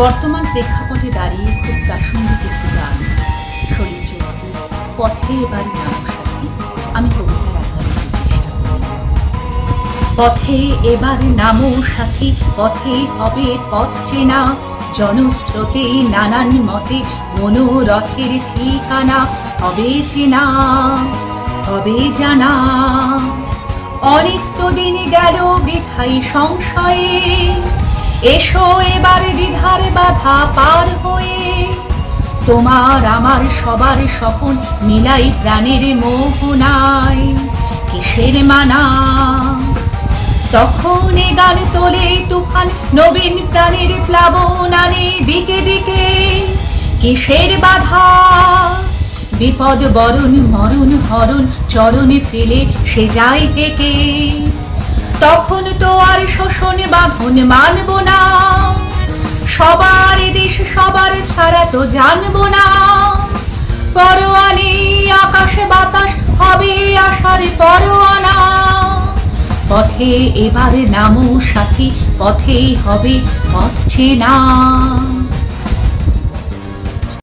বর্তমান প্রেক্ষাপটে দাঁড়িয়ে খুব প্রাসঙ্গিক একটি গান শরীর চৌধুরী পথে এবার নাম সাথী আমি কবিতার আকারে চেষ্টা করি। পথে এবার নামো সাথী, পথে হবে পথ চেনা, জনস্রোতে নানান মতে মনোরথের ঠিকানা হবে চেনা, হবে জানা। অনেক তো দিন গেল বৃথাই সংশয়ে, এসো এবার দ্বিধার বাধা পার হয়ে, তোমার আমার সবার স্বপন মিলাই প্রাণের মোহনায় কিসের মানা। তখন এ গান তোলে তুফান নবীন প্রাণের প্লাবন আনে দিকে দিকে, কিসের বাধা বিপদ বরণ মরণ হরণ চরণে ফেলে সে যায় হেকে। তখন তো আর শোষণ বাঁধন মানব না, সবার দেশ সবার ছাড়া তো জানবো না। পরোয়ানে আকাশে বাতাস হবে আশার পরোয়ানা, পথে এবার নামো সাথী, পথেই হবে পথ চেনা।